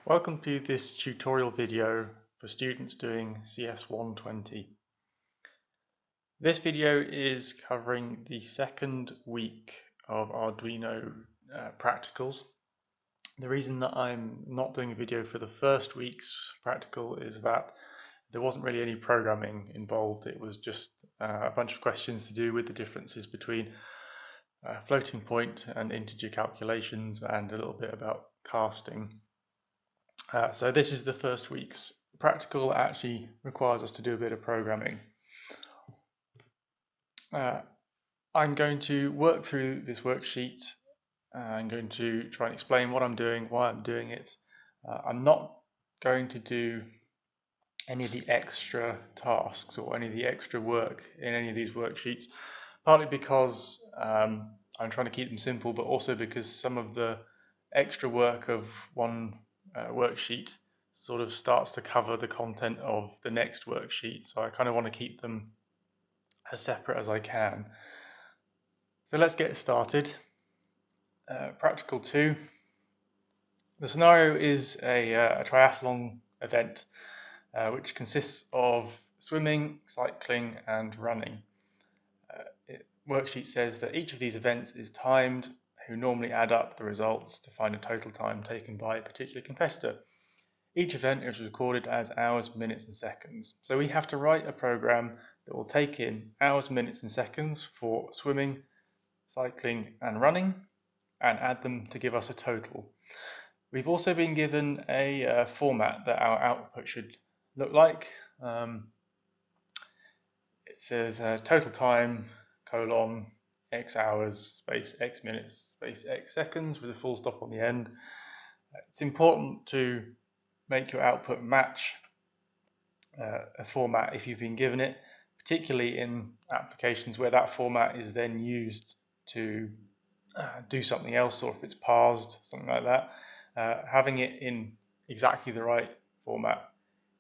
Welcome to this tutorial video for students doing CS 120. This video is covering the second week of Arduino practicals. The reason that I'm not doing a video for the first week's practical is that there wasn't really any programming involved. It was just a bunch of questions to do with the differences between floating point and integer calculations and a little bit about casting. So this is the first week's practical. Actually requires us to do a bit of programming. I'm going to work through this worksheet. I'm going to try and explain what I'm doing, why I'm doing it. I'm not going to do any of the extra tasks or any of the extra work in any of these worksheets, partly because I'm trying to keep them simple, but also because some of the extra work of one worksheet sort of starts to cover the content of the next worksheet, so I kind of want to keep them as separate as I can. So let's get started. Practical 2. The scenario is a triathlon event which consists of swimming, cycling and running. Worksheet says that each of these events is timed, who normally add up the results to find a total time taken by a particular competitor. Each event is recorded as hours, minutes and seconds. So we have to write a program that will take in hours, minutes and seconds for swimming, cycling and running and add them to give us a total. We've also been given a format that our output should look like. It says total time, colon, x hours, space, x minutes, space, x seconds with a full stop on the end. It's important to make your output match a format if you've been given it, particularly in applications where that format is then used to do something else, or if it's parsed, something like that. Having it in exactly the right format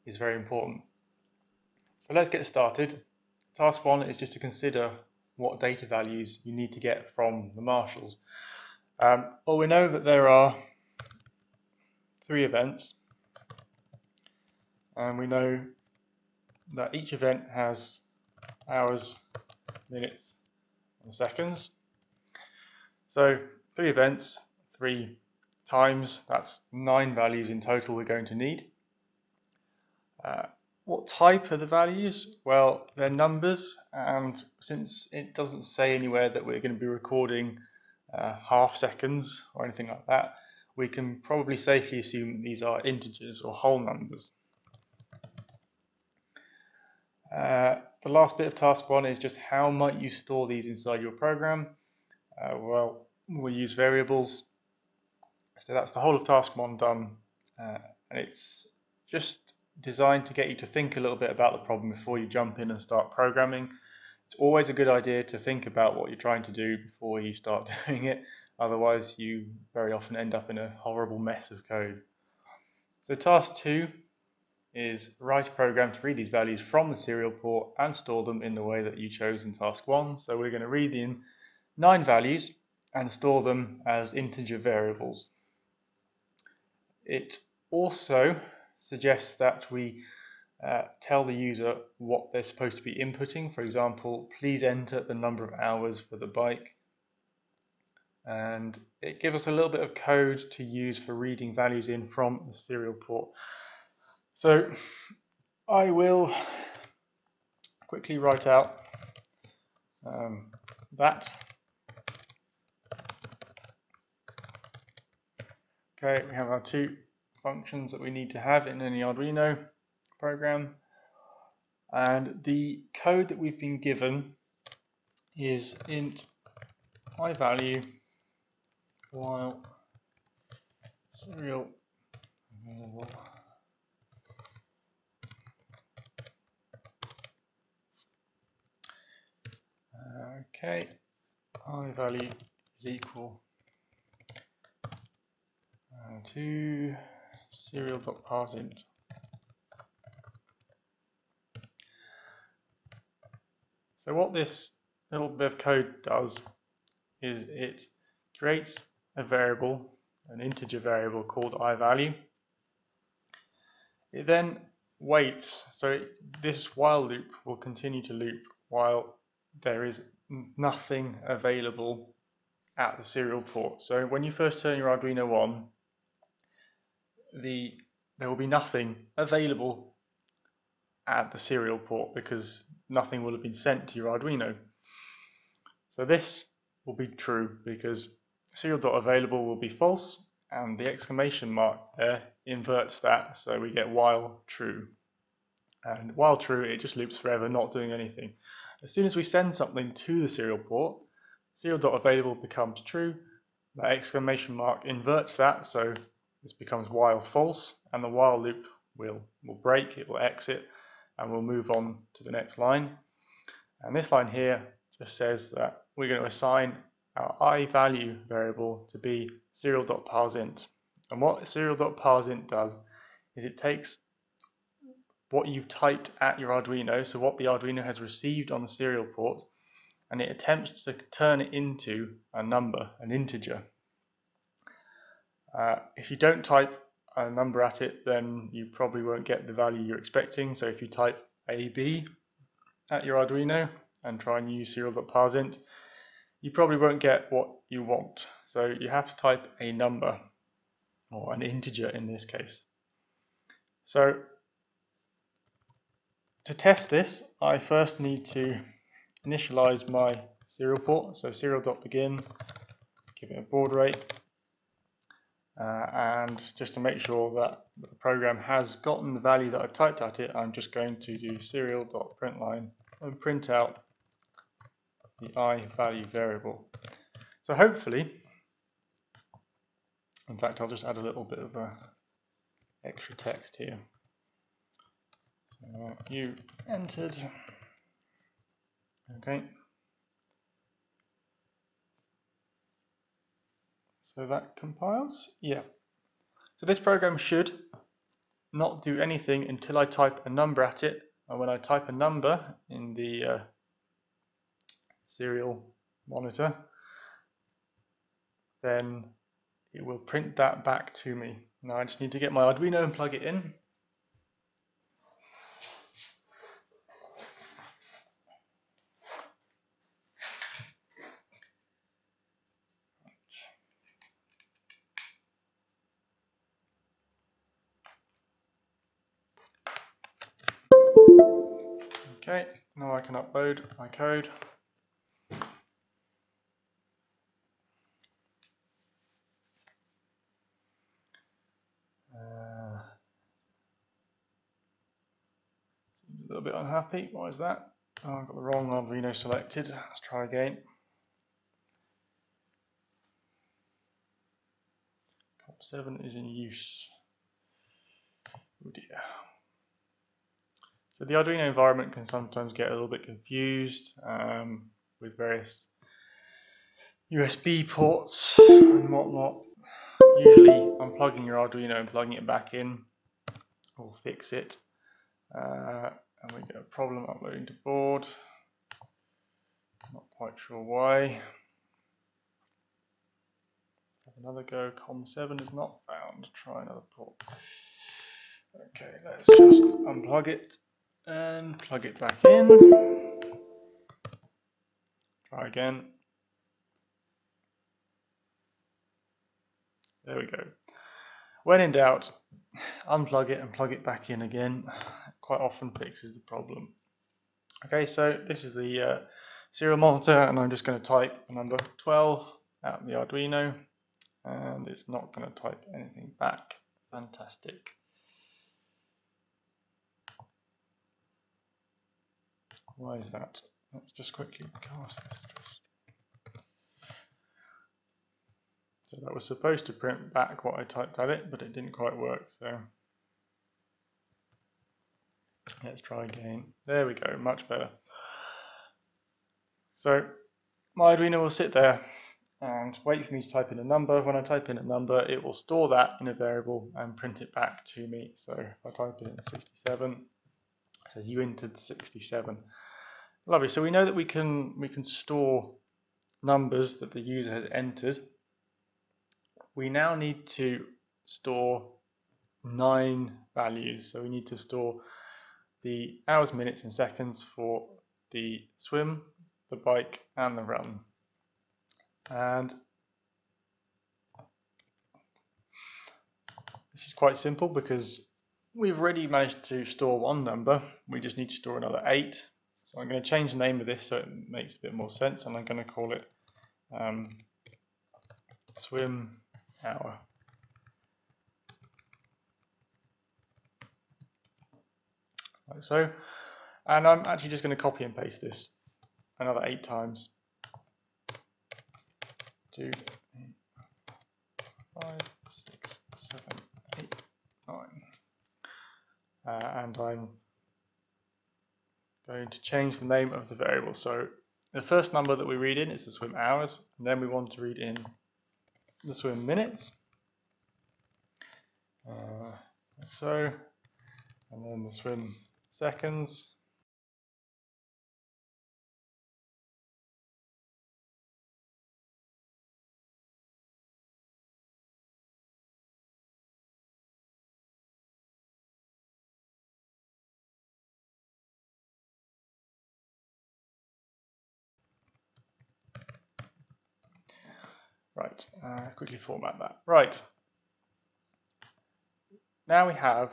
is very important. So let's get started. Task 1 is just to consider what data values you need to get from the marshals. Well, we know that there are 3 events, and we know that each event has hours, minutes and seconds. So 3 events, 3 times, that's 9 values in total we're going to need. What type are the values? Well, they're numbers, and since it doesn't say anywhere that we're going to be recording half seconds or anything like that, we can probably safely assume these are integers or whole numbers. The last bit of task 1 is just how might you store these inside your program. Well, we'll use variables. So that's the whole of task 1 done, and it's just designed to get you to think a little bit about the problem before you jump in and start programming. It's always a good idea to think about what you're trying to do before you start doing it, otherwise you very often end up in a horrible mess of code. So task 2 is write a program to read these values from the serial port and store them in the way that you chose in task 1. So we're going to read in 9 values and store them as integer variables. It also suggests that we tell the user what they're supposed to be inputting. For example, please enter the number of hours for the bike. And it gives us a little bit of code to use for reading values in from the serial port. So I will quickly write out that. Okay, we have our 2 functions that we need to have in any Arduino program, and the code that we've been given is int iValue while serial available. Okay, iValue is equal to serial.parseInt. So what this little bit of code does is it creates a variable, an integer variable called iValue, It then waits, so this while loop will continue to loop while there is nothing available at the serial port. So when you first turn your Arduino on, there will be nothing available at the serial port because nothing will have been sent to your Arduino. So this will be true because serial.available will be false, and the exclamation mark there inverts that, so we get while true. And while true, it just loops forever, not doing anything. As soon as we send something to the serial port, serial.available becomes true. That exclamation mark inverts that, so this becomes while false, and the while loop will break, it will exit, and we'll move on to the next line. And this line here just says that we're going to assign our I value variable to be serial.parseInt. And what serial.parseInt does is it takes what you've typed at your Arduino, so what the Arduino has received on the serial port, and it attempts to turn it into a number, an integer. If you don't type a number at it, then you probably won't get the value you're expecting. So if you type AB at your Arduino and try and use serial.parseInt, you probably won't get what you want. So you have to type a number, or an integer in this case. So to test this, I first need to initialize my serial port. So serial.begin, give it a baud rate, and just to make sure that the program has gotten the value that I've typed at it, I'm just going to do serial.println and print out the I value variable. So hopefully, in fact, I'll just add a little bit of extra text here. So you entered, okay. So that compiles, yeah. So this program should not do anything until I type a number at it, and when I type a number in the serial monitor, then it will print that back to me. Now I just need to get my Arduino and plug it in. Okay, now I can upload my code. Seems a little bit unhappy. Why is that? Oh, I've got the wrong Arduino selected. Let's try again. COM7 is in use. Oh dear. So the Arduino environment can sometimes get a little bit confused with various USB ports and whatnot. Usually unplugging your Arduino and plugging it back in will fix it. And we get a problem uploading to board. Not quite sure why. Have another go. COM7 is not found. Try another port. Okay, let's just unplug it and plug it back in. Try again. There we go. When in doubt, unplug it and plug it back in again. Quite often fixes the problem. Okay, so this is the serial monitor, and I'm just going to type the number 12 at the Arduino, and it's not going to type anything back. Fantastic. Why is that? Let's just quickly cast this. So that was supposed to print back what I typed at it, but it didn't quite work. So let's try again. There we go, much better. So my Arduino will sit there and wait for me to type in a number. When I type in a number, it will store that in a variable and print it back to me. So if I type in 67, it says you entered 67. Lovely. So we know that we can store numbers that the user has entered. We now need to store 9 values. So we need to store the hours, minutes and seconds for the swim, the bike and the run. And this is quite simple because we've already managed to store one number. We just need to store another 8. So I'm going to change the name of this so it makes a bit more sense, and I'm going to call it swim hour. Like so. And I'm actually just going to copy and paste this another 8 times. 2, 5, 6, 7, 8, 9. And I'm going to change the name of the variable. So the first number that we read in is the swim hours, and then we want to read in the swim minutes. Like so, and then the swim seconds. Right, quickly format that. Right, now we have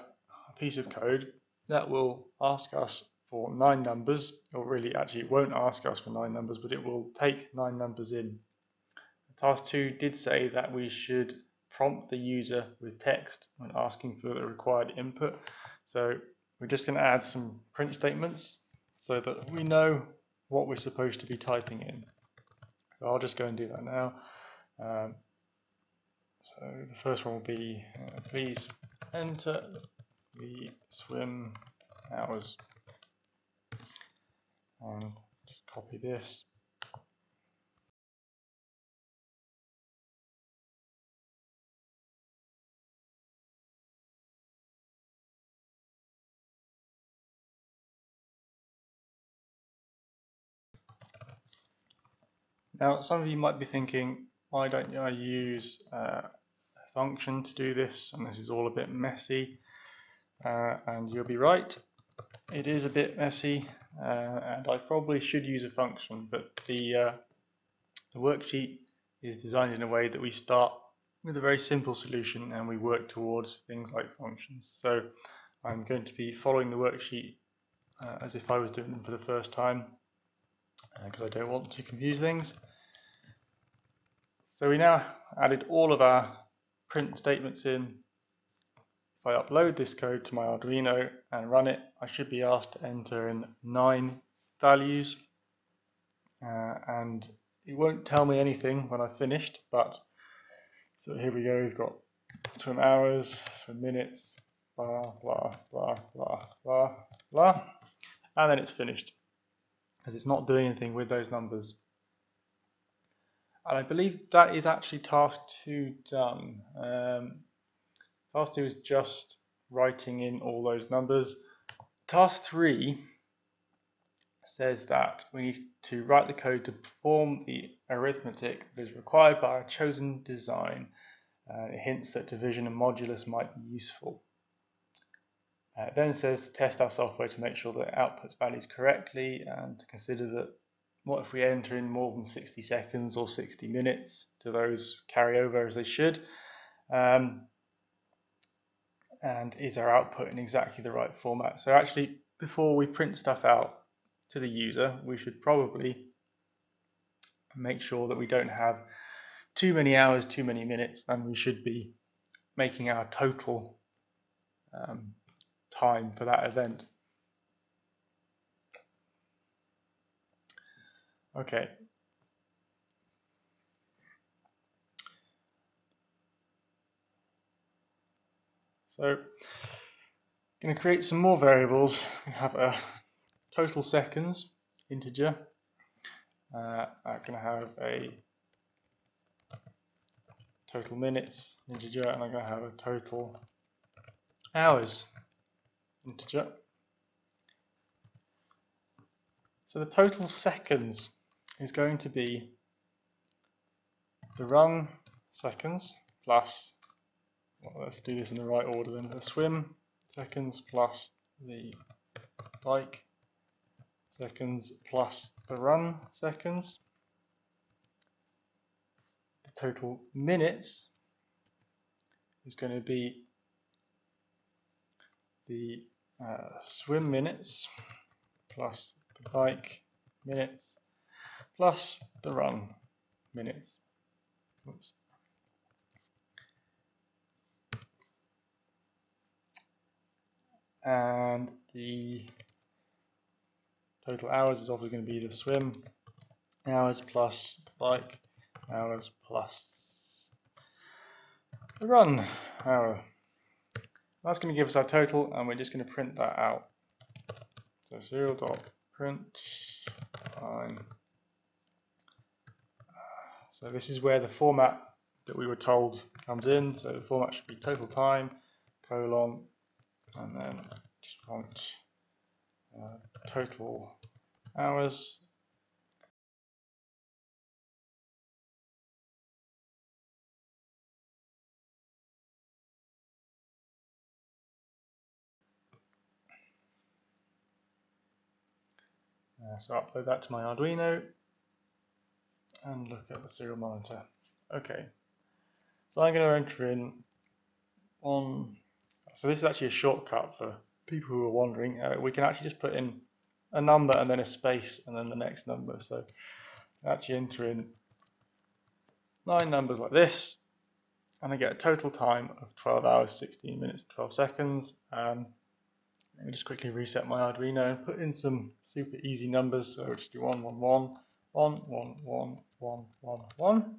a piece of code that will ask us for 9 numbers, or really actually it won't ask us for 9 numbers, but it will take 9 numbers in. Task 2 did say that we should prompt the user with text when asking for the required input. So we're just going to add some print statements so that we know what we're supposed to be typing in. So I'll just go and do that now. So the first one will be please enter the swim hours, and just copy this. Now some of you might be thinking, why don't I use a function to do this, and this is all a bit messy, and you'll be right, it is a bit messy, and I probably should use a function, but the worksheet is designed in a way that we start with a very simple solution and we work towards things like functions. So I'm going to be following the worksheet as if I was doing them for the first time, because I don't want to confuse things. So we now added all of our print statements in. If I upload this code to my Arduino and run it, I should be asked to enter in 9 values, and it won't tell me anything when I've finished, but so here we go, we've got swim hours, swim minutes, blah, blah, blah, blah, blah, blah, and then it's finished, because it's not doing anything with those numbers. And I believe that is actually task 2 done. Task 2 is just writing in all those numbers. Task 3 says that we need to write the code to perform the arithmetic that is required by our chosen design. It hints that division and modulus might be useful. It then says to test our software to make sure that it outputs values correctly, and to consider that what if we enter in more than 60 seconds or 60 minutes, do those carry over as they should? And is our output in exactly the right format? So actually, before we print stuff out to the user, we should probably make sure that we don't have too many hours, too many minutes, and we should be making our total time for that event. Okay. So I'm going to create some more variables. We have a total seconds integer. I'm going to have a total minutes integer, and I'm going to have a total hours integer. So the total seconds is going to be the run seconds plus let's do this in the right order then. The swim seconds plus the bike seconds plus the run seconds. The total minutes is going to be the swim minutes plus the bike minutes plus the run minutes. Oops. And the total hours is obviously going to be the swim hours plus the bike hours plus the run hour. That's going to give us our total, and we're just going to print that out. So serial.print time. So this is where the format that we were told comes in. So the format should be total time, colon, and then just want total hours. So I'll upload that to my Arduino and look at the serial monitor. Okay, so I'm going to enter in on. So this is actually a shortcut for people who are wondering. We can actually just put in a number and then a space and then the next number. So actually enter in 9 numbers like this, and I get a total time of 12 hours, 16 minutes, 12 seconds. Let me just quickly reset my Arduino and put in some super easy numbers. So we'll just do 1, 1, 1, 1, 1, 1, 1, 1, 1.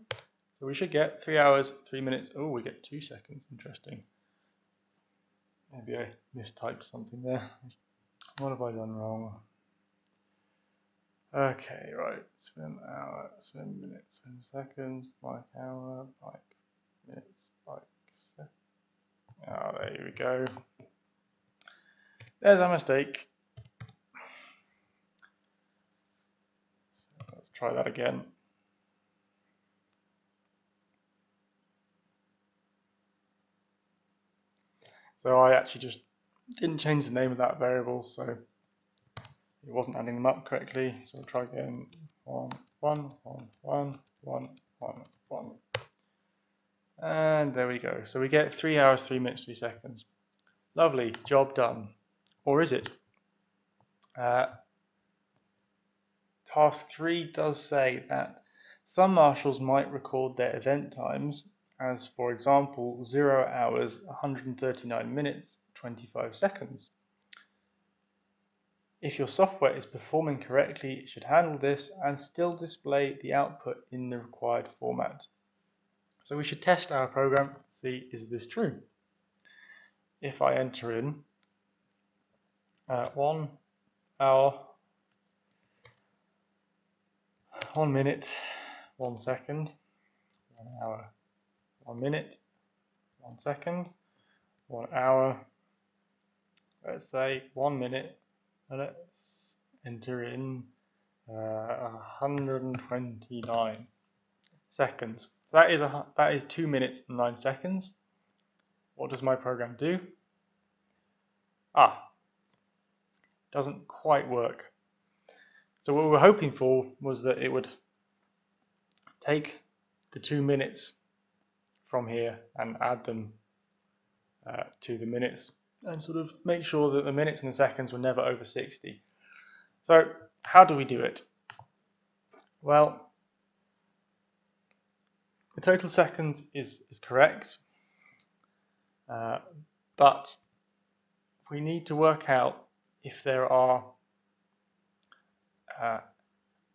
So we should get 3 hours, 3 minutes. Oh, we get 2 seconds. Interesting. Maybe I mistyped something there. What have I done wrong? Okay, right. Swim hour, swim minutes, swim seconds, bike hour, bike minutes, bike seconds. Oh, there we go. There's our mistake. Let's try that again. So I actually just didn't change the name of that variable, so it wasn't adding them up correctly. So I'll try again. 1, 1, 1, 1, 1, 1, 1. And there we go. So we get 3 hours, 3 minutes, 3 seconds. Lovely, job done. Or is it? Task 3 does say that some marshals might record their event times as, for example, 0 hours, 139 minutes, 25 seconds. If your software is performing correctly, it should handle this and still display the output in the required format. So we should test our program, see is this true. If I enter in 1 hour, 1 minute, 1 second, 1 hour, 1 minute, 1 second, 1 hour, let's say 1 minute, and let's enter in 129 seconds. So that is 2 minutes and 9 seconds. What does my program do? Doesn't quite work. So what we were hoping for was that it would take the 2 minutes from here and add them to the minutes and sort of make sure that the minutes and the seconds were never over 60. So how do we do it? Well, the total seconds is correct, but we need to work out if there are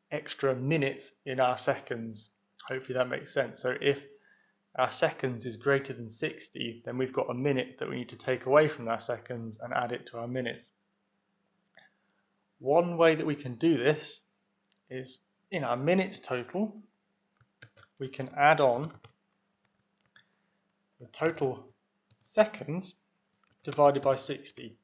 extra minutes in our seconds. Hopefully that makes sense. So if our seconds is greater than 60, then we've got a minute that we need to take away from our seconds and add it to our minutes. One way that we can do this is in our minutes total, we can add on the total seconds divided by 60.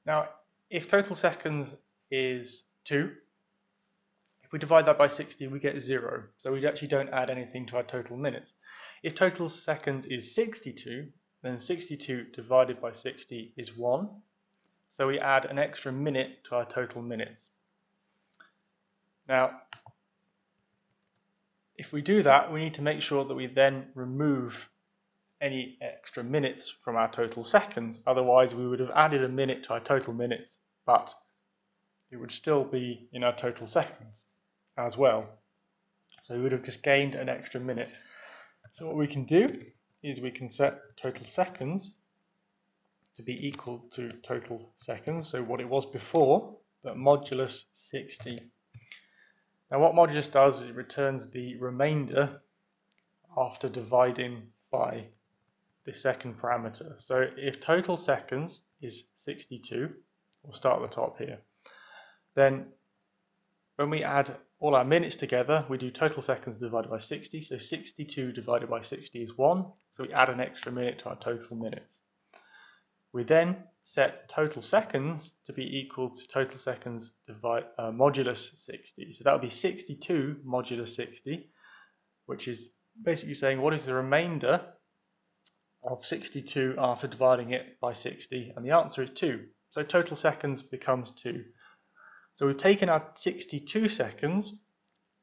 Now, if total seconds is 2, if If we divide that by 60, we get 0. So we actually don't add anything to our total minutes. If total seconds is 62, then 62 divided by 60 is 1. So we add an extra minute to our total minutes. Now, if we do that, we need to make sure that we then remove any extra minutes from our total seconds. Otherwise, we would have added a minute to our total minutes, but it would still be in our total seconds as well. So we would have just gained an extra minute. So what we can do is we can set total seconds to be equal to total seconds, so what it was before, but modulus 60. Now what modulus does is it returns the remainder after dividing by the second parameter. So if total seconds is 62, we'll start at the top here, then when we add all our minutes together, we do total seconds divided by 60, so 62 divided by 60 is 1, so we add an extra minute to our total minutes. We then set total seconds to be equal to total seconds modulus 60, so that would be 62 modulus 60, which is basically saying what is the remainder of 62 after dividing it by 60, and the answer is 2. So total seconds becomes 2. So we've taken our 62 seconds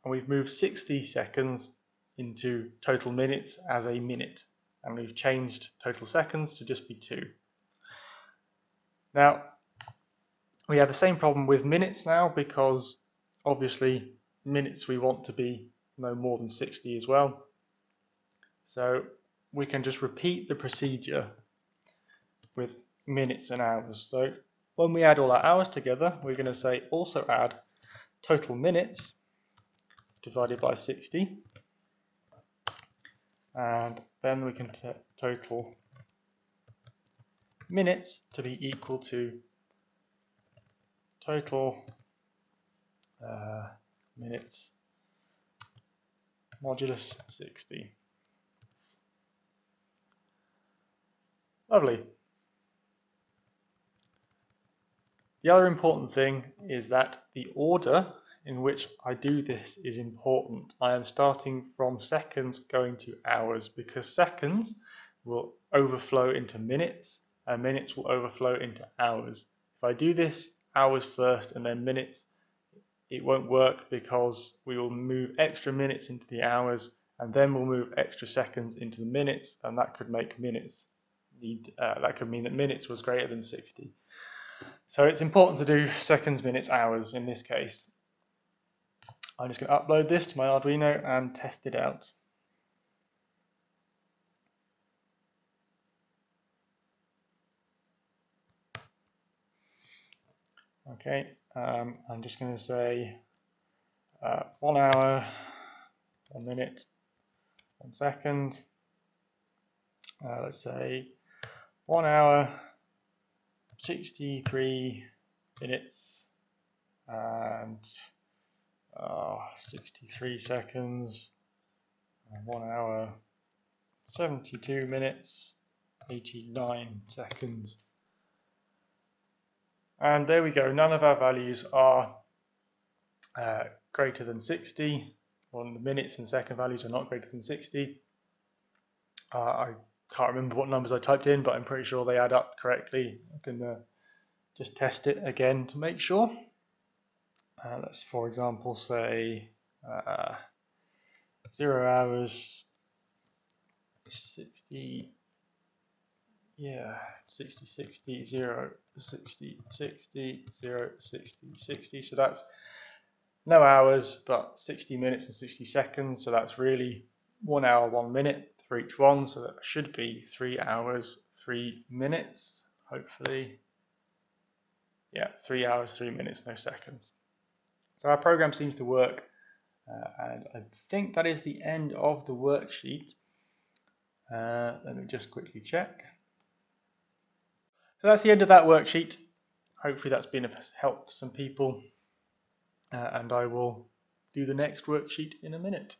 and we've moved 60 seconds into total minutes as a minute, and we've changed total seconds to just be 2. Now we have the same problem with minutes now, because obviously minutes we want to be no more than 60 as well. So we can just repeat the procedure with minutes and hours. So when we add all our hours together, we're going to say also add total minutes divided by 60, and then we can set total minutes to be equal to total minutes modulus 60. Lovely. The other important thing is that the order in which I do this is important. I am starting from seconds going to hours, because seconds will overflow into minutes and minutes will overflow into hours. If I do this hours first and then minutes, it won't work, because we will move extra minutes into the hours and then we'll move extra seconds into the minutes, and that could make minutes that could mean that minutes was greater than 60. So it's important to do seconds, minutes, hours in this case. I'm just going to upload this to my Arduino and test it out. Okay, I'm just going to say 1 hour, 1 minute, 1 second. Let's say 1 hour, 63 minutes, and 63 seconds, and 1 hour, 72 minutes, 89 seconds. And there we go, none of our values are greater than 60. Well, the minutes and second values are not greater than 60. I can't remember what numbers I typed in, but I'm pretty sure they add up correctly. I can just test it again to make sure. Let's, for example, say 0 hours, 60, 60, 0, 60, 60, 0, 60, 60. So that's no hours, but 60 minutes and 60 seconds. So that's really 1 hour, 1 minute for each one. So that should be 3 hours, 3 minutes, hopefully. Yeah, 3 hours, 3 minutes, no seconds. So our program seems to work, and I think that is the end of the worksheet. Let me just quickly check. So that's the end of that worksheet. Hopefully that's been of help to some people, and I will do the next worksheet in a minute.